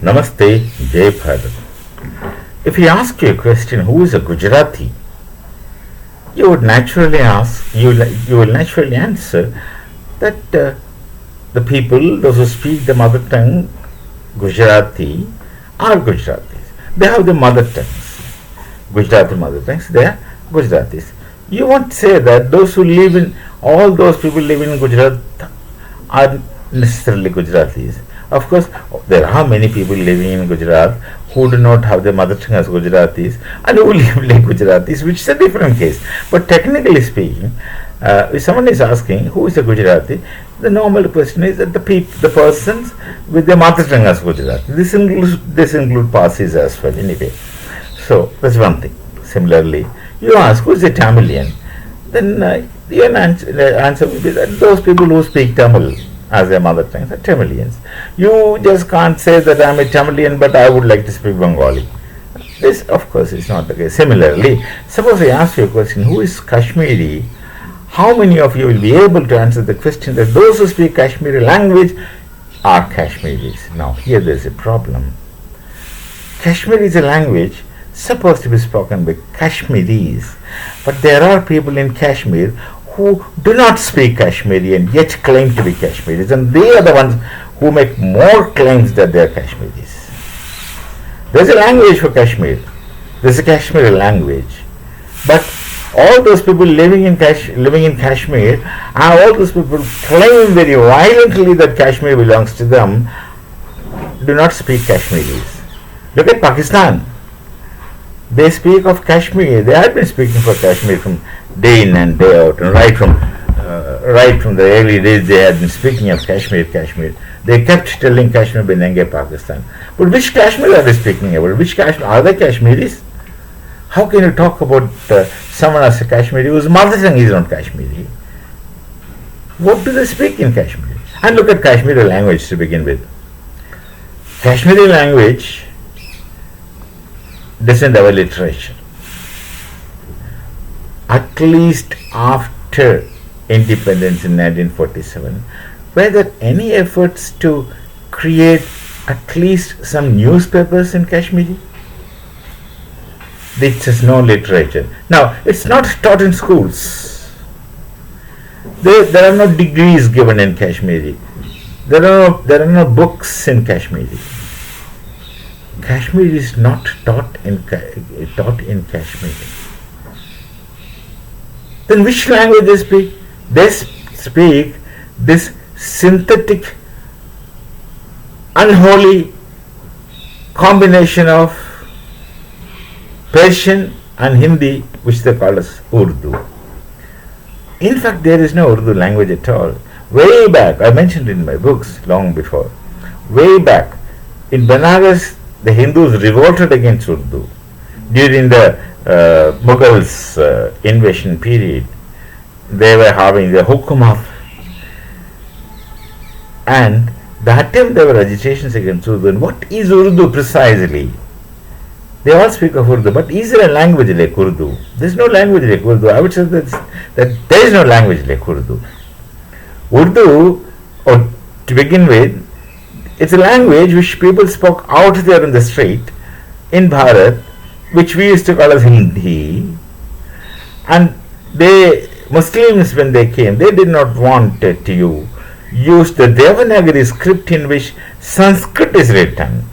Namaste, Jai Bharat. If he asks you a question, who is a Gujarati? You would naturally ask, you will naturally answer that the people, those who speak the mother tongue, Gujarati, are Gujaratis. They have the mother tongues. Gujarati mother tongues, they are Gujaratis. You won't say that those who live in, all those people living in Gujarat are necessarily Gujaratis. Of course, there are many people living in Gujarat who do not have their mother tongue as Gujaratis and who live like Gujaratis, which is a different case. But technically speaking, if someone is asking who is a Gujarati, the normal question is that the persons with their mother tongue as Gujarati. This includes Parsis as well anyway. So that's one thing. Similarly, you ask who is a Tamilian, then your answer will be that those people who speak Tamil as their mother tongue are Tamilians. You just can't say that I am a Tamilian but I would like to speak Bengali. This of course is not the case. Similarly, suppose I ask you a question, who is Kashmiri? How many of you will be able to answer the question that those who speak Kashmiri language are Kashmiris? Now here there is a problem. Kashmiri is a language supposed to be spoken by Kashmiris, but there are people in Kashmir who do not speak Kashmiri and yet claim to be Kashmiris, and they are the ones who make more claims that they are Kashmiris. There is a language for Kashmir. There is a Kashmiri language, but all those people living in Kashmir, and all those people claim very violently that Kashmir belongs to them, do not speak Kashmiris. Look at Pakistan. They speak of Kashmir. They have been speaking for Kashmir from day in and day out, and right from the early days they had been speaking of Kashmir. They kept telling Kashmir Benenge Pakistan. But which Kashmir are they speaking about? Which Kashmir are they Kashmiris? How can you talk about someone as a Kashmiri whose mother tongue is not Kashmiri? What do they speak in Kashmir? And look at Kashmiri language to begin with. Kashmiri language doesn't have a literature. At least after independence in 1947, were there any efforts to create at least some newspapers in Kashmiri? This is no literature. Now, it's not taught in schools. There are no degrees given in Kashmiri. There are no books in Kashmiri. Kashmiri is not taught in Kashmiri. Then which language they speak? They speak this synthetic, unholy combination of Persian and Hindi, which they call as Urdu. In fact, there is no Urdu language at all. Way back, I mentioned in my books long before, way back in Banaras, the Hindus revolted against Urdu during the Mughals invasion period. They were having the Hukum and that time there were agitations against Urdu. And what is Urdu precisely? They all speak of Urdu, but is there a language like Urdu? There is no language like Urdu. I would say that there is no language like Urdu. Urdu, or to begin with, it's a language which people spoke out there in the street in Bharat, which we used to call as Hindi. And Muslims, when they came, they did not want to use the Devanagari script in which Sanskrit is written.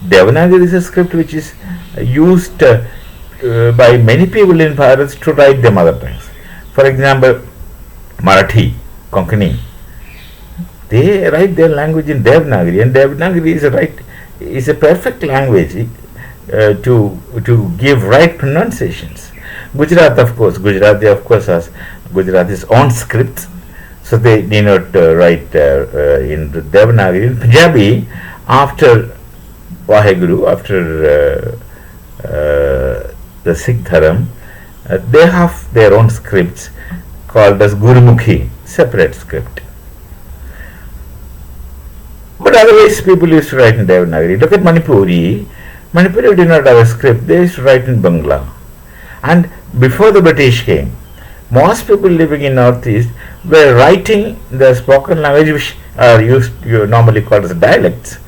Devanagari is a script which is used by many people in Bharat to write their mother tongues. For example, Marathi, Konkani. They write their language in Devanagari, and Devanagari is a perfect language to give right pronunciations. Gujarati of course has Gujarati's own script, so they need not write in Devanagari. In Punjabi, after Vaheguru, after the Sikh Dharam, they have their own scripts called as Gurumukhi, separate script. But otherwise, people used to write in Devanagari. Look at Manipuri. Manipuri did not have a script. They used to write in Bangla. And before the British came, most people living in Northeast were writing the spoken language which are normally called as dialects.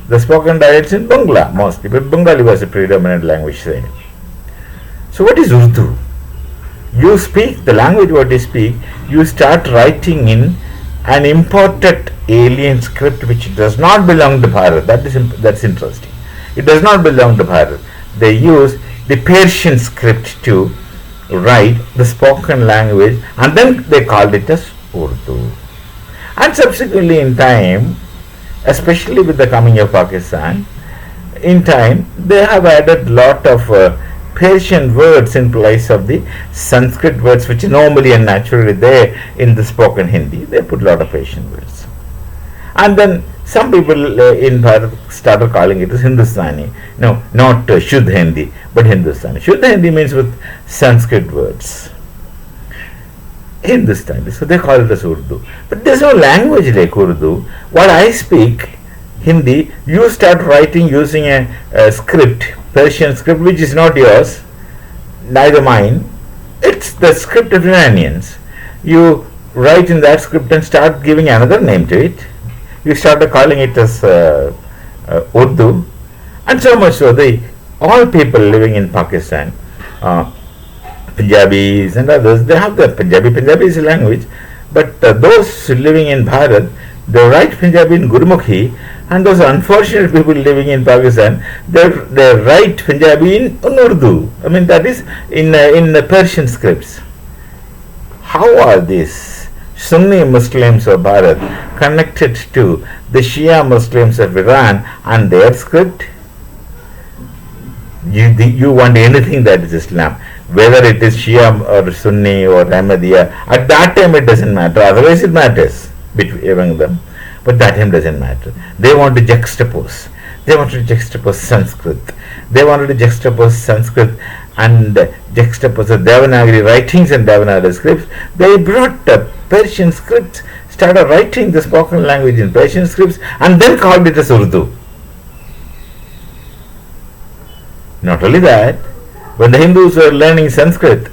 The spoken dialects in Bangla mostly, but Bengali was a predominant language there. So what is Urdu? You speak the language what you speak, you start writing in an imported alien script which does not belong to Bharat. That's interesting. It does not belong to Bharat. They use the Persian script to write the spoken language, and then they called it as Urdu. And subsequently in time, especially with the coming of Pakistan, in time they have added lot of Persian words in place of the Sanskrit words which normally and naturally there in the spoken Hindi. They put a lot of Persian words. And then some people in Bharat started calling it as Hindustani. No, not Shuddha Hindi, but Hindustani. Shuddha Hindi means with Sanskrit words. Hindustani. So they call it as Urdu. But there's no language like Urdu. What I speak, Hindi, you start writing using a script, Persian script, which is not yours, neither mine. It's the script of Iranians. You write in that script and start giving another name to it. You started calling it as Urdu, and so much so all people living in Pakistan, Punjabis and others, they have the Punjabi. Punjabi is a language, but those living in Bharat, they write Punjabi in Gurmukhi, and those unfortunate people living in Pakistan, they write Punjabi in Urdu. I mean, that is in the Persian scripts. How are these Sunni Muslims of Bharat connected to the Shia Muslims of Iran and their script? You want anything that is Islam, whether it is Shia or Sunni or Ahmadiyya, at that time it doesn't matter, otherwise it matters among them, but that time doesn't matter. They want to juxtapose. They wanted to juxtapose Sanskrit. They wanted to juxtapose Sanskrit and juxtapose the Devanagari writings and Devanagari scripts. They brought the Persian scripts, started writing the spoken language in Persian scripts, and then called it as Urdu. Not only that, when the Hindus were learning Sanskrit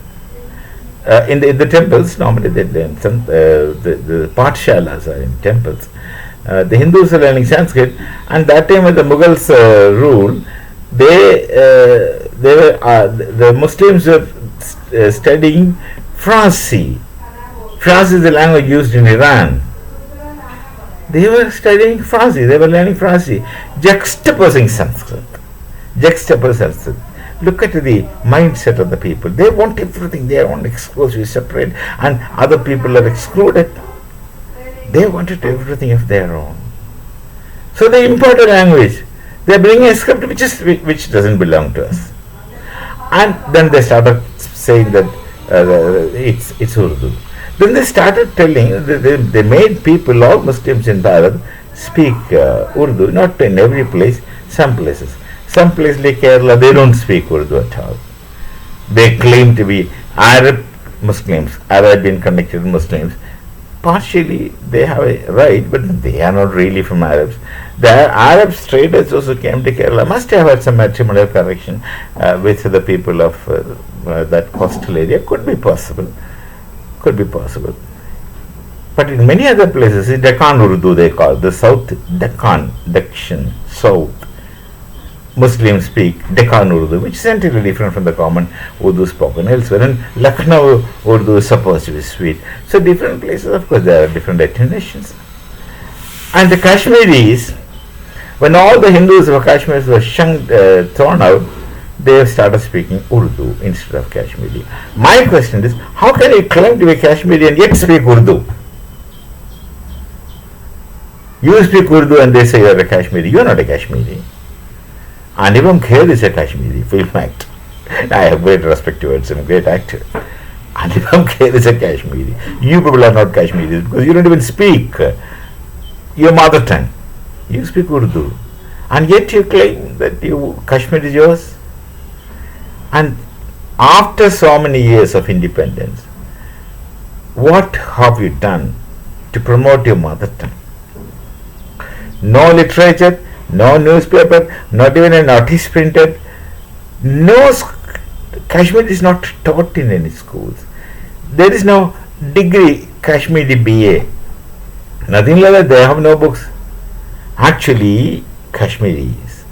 in the temples, normally they learn the Pathshalas are in temples. The Hindus are learning Sanskrit, and that time when the Mughals ruled, the Muslims were studying Farsi. Farsi is the language used in Iran. They were studying Farsi. They were learning Farsi, juxtaposing Sanskrit. Look at the mindset of the people. They want everything. They want exclusively separate, and other people are excluded. They wanted everything of their own. So they imported language. They are bringing a script which doesn't belong to us. And then they started saying that it's Urdu. Then they started telling, they made people, all Muslims in Bharat, speak Urdu, not in every place, some places. Some places like Kerala, they don't speak Urdu at all. They claim to be Arab Muslims, Arabian connected Muslims. Partially they have a right, but they are not really from Arabs. The Arab traders also came to Kerala, must have had some matrimonial connection with the people of that coastal area. Could be possible. But in many other places, Deccan Urdu they call, the South Deccan, South. Muslims speak Deccan Urdu, which is entirely different from the common Urdu spoken elsewhere. And Lucknow Urdu is supposed to be sweet. So different places, of course, there are different attenuations. And the Kashmiris, when all the Hindus of Kashmir were thrown out, they started speaking Urdu instead of Kashmiri. My question is, how can you claim to be Kashmiri and yet speak Urdu? You speak Urdu and they say you are a Kashmiri. You are not a Kashmiri. Anupam Kher is a Kashmiri film actor. I have great respect towards him, great actor. Anupam Kher is a Kashmiri. You people are not Kashmiris because you don't even speak your mother tongue. You speak Urdu. And yet you claim that Kashmir is yours. And after so many years of independence, what have you done to promote your mother tongue? No literature, no newspaper, not even a notice printed. Kashmir is not taught in any schools. There is no degree, Kashmiri BA. Nothing like that. They have no books. Actually, Kashmiris,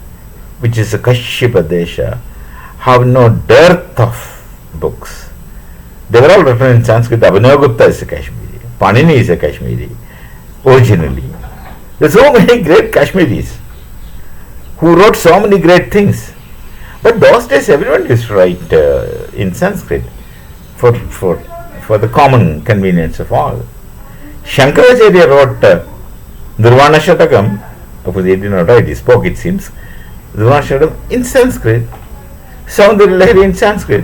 which is a Kashyapa have no dearth of books. They were all written in Sanskrit. Abhinavagupta is a Kashmiri. Panini is a Kashmiri, originally. There are so many great Kashmiris who wrote so many great things. But those days everyone used to write in Sanskrit for the common convenience of all. Shankaracharya wrote Nirvana Shatakam, of course he did not write, he spoke it seems, Nirvana Shatakam in Sanskrit, Saundara Lahari in Sanskrit.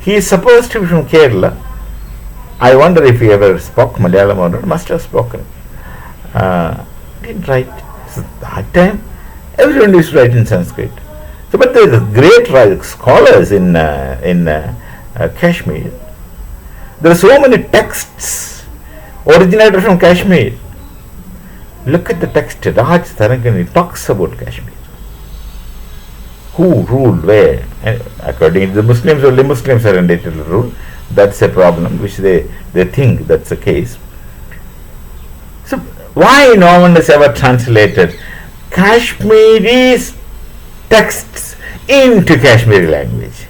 He is supposed to be from Kerala. I wonder if he ever spoke Malayalam or not, must have spoken. Didn't write. So that time, everyone used to write in Sanskrit. So, but there are great scholars in Kashmir. There are so many texts originated from Kashmir. Look at the text. Raj Tarangani talks about Kashmir. Who ruled where? And according to the Muslims, only Muslims are entitled to rule. That's a problem, which they think that's the case. So, why no one has ever translated Kashmiri's texts into Kashmiri language?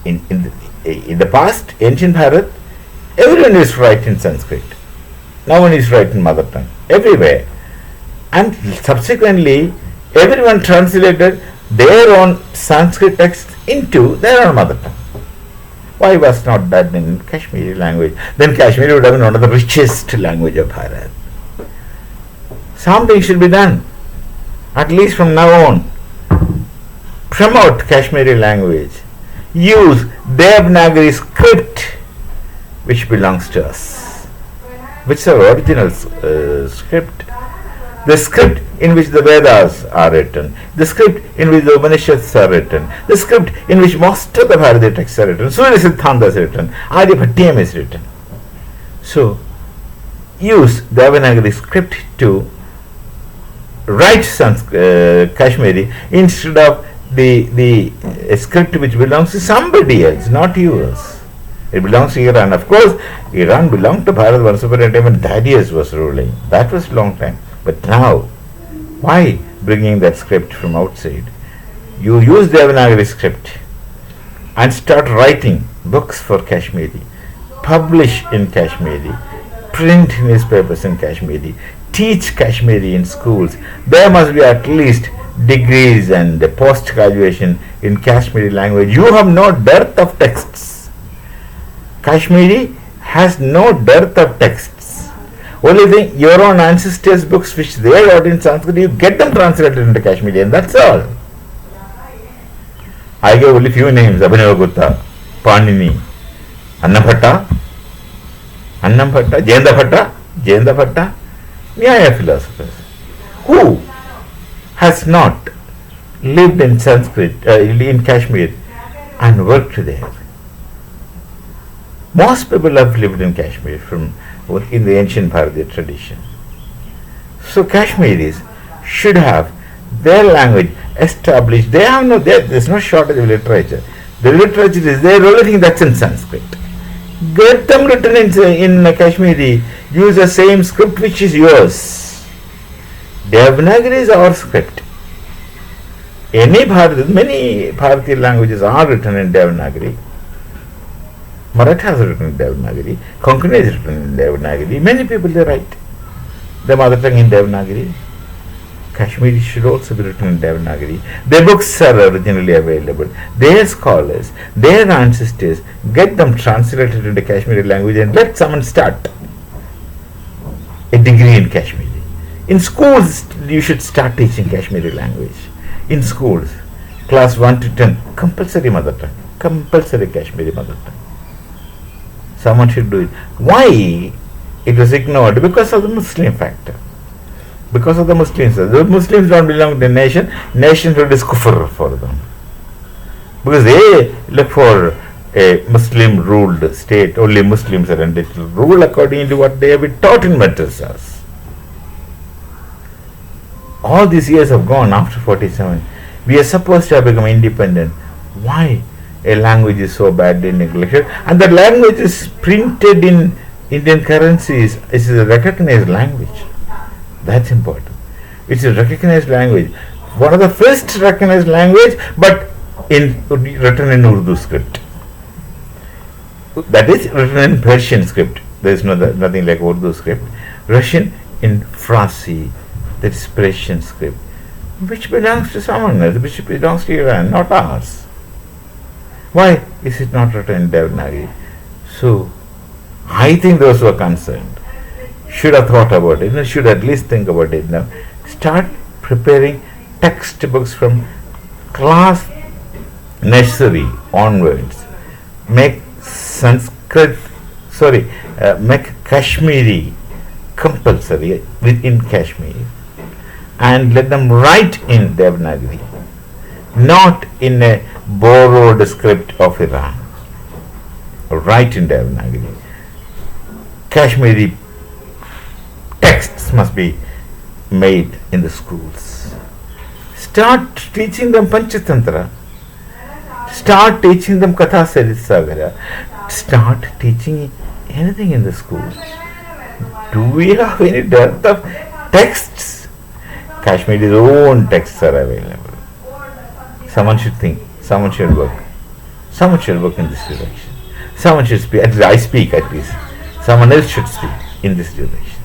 In the past, ancient Bharat, everyone used to write in Sanskrit. No one is writing mother tongue. Everywhere. And subsequently, everyone translated their own Sanskrit texts into their own mother tongue. Why was not that in Kashmiri language? Then Kashmiri would have been one of the richest language of Bharat. Something should be done, at least from now on. Promote Kashmiri language. Use Devanagari script, which belongs to us, which is our original script. The script in which the Vedas are written, the script in which the Upanishads are written, the script in which most of the Bharati texts are written, Surya Siddhanta is written, Aryabhatiyam is written. So, use Devanagari script to write Kashmiri instead of the script which belongs to somebody else, not yours. It belongs to Iran. Of course, Iran belonged to Bharat once upon a time when Darius was ruling. That was a long time. But now, why bringing that script from outside? You use Devanagari script and start writing books for Kashmiri, publish in Kashmiri, print newspapers in Kashmiri, teach Kashmiri in schools. There must be at least degrees and post-graduation in Kashmiri language. You have no dearth of texts. Kashmiri has no dearth of texts. Only thing, your own ancestors' books which they wrote in Sanskrit, you get them translated into Kashmiri, and that's all. I gave only few names: Abhinavagupta, Panini, Annabhatta, Jayendabhatta, Nyaya philosophers. Who has not lived in Sanskrit, in Kashmir, and worked there? Most people have lived in Kashmir in the ancient Bharatiya tradition. So Kashmiris should have their language established. There's no shortage of literature. The literature is there, only thing that's in Sanskrit. Get them written in Kashmiri. Use the same script which is yours. Devanagari is our script. Many Bharatiya languages are written in Devanagari. Maratha is written in Devanagari. Konkani is written in Devanagari. Many people they write their mother tongue in Devanagari. Kashmiri should also be written in Devanagari. Their books are originally available. Their scholars, their ancestors, get them translated into Kashmiri language and let someone start a degree in Kashmiri. In schools, you should start teaching Kashmiri language. In schools, class 1 to 10, compulsory mother tongue, compulsory Kashmiri mother tongue. Someone should do it. Why it was ignored? Because of the Muslim factor. Because of the Muslims. The Muslims don't belong to the nation. Nation should is kufr for them. Because they look for a Muslim ruled state. Only Muslims are entitled to rule according to what they have been taught in madrasas. All these years have gone after 47. We are supposed to have become independent. Why a language is so badly neglected? And that language is printed in Indian currencies. It is a recognized language. That's important. It's a recognized language. One of the first recognized language, but written in Urdu script. That is written in Persian script. There is nothing like Urdu script. Russian in Farsi, that is Persian script, which belongs to someone else, which belongs to Iran, not ours. Why is it not written in Devanagari? So, I think those who are concerned should have thought about it, should at least think about it now. Start preparing textbooks from class nursery onwards. Make make Kashmiri compulsory within Kashmir, and let them write in Devanagari, not in a borrowed script of Iran. Write in Devanagari. Kashmiri texts must be made in the schools. Start teaching them Panchatantra. Start teaching them Katha Sarisagara. Start teaching anything in the schools. Do we have any dearth of texts? Kashmiri's own texts are available. Someone should think. Someone should work. Someone should work in this direction. Someone should speak. I speak at least. Someone else should speak in this direction.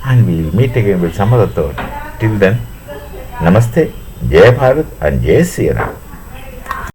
And we will meet again with some other thought. Till then, Namaste, Jai Bharat and Jai Sri Ram.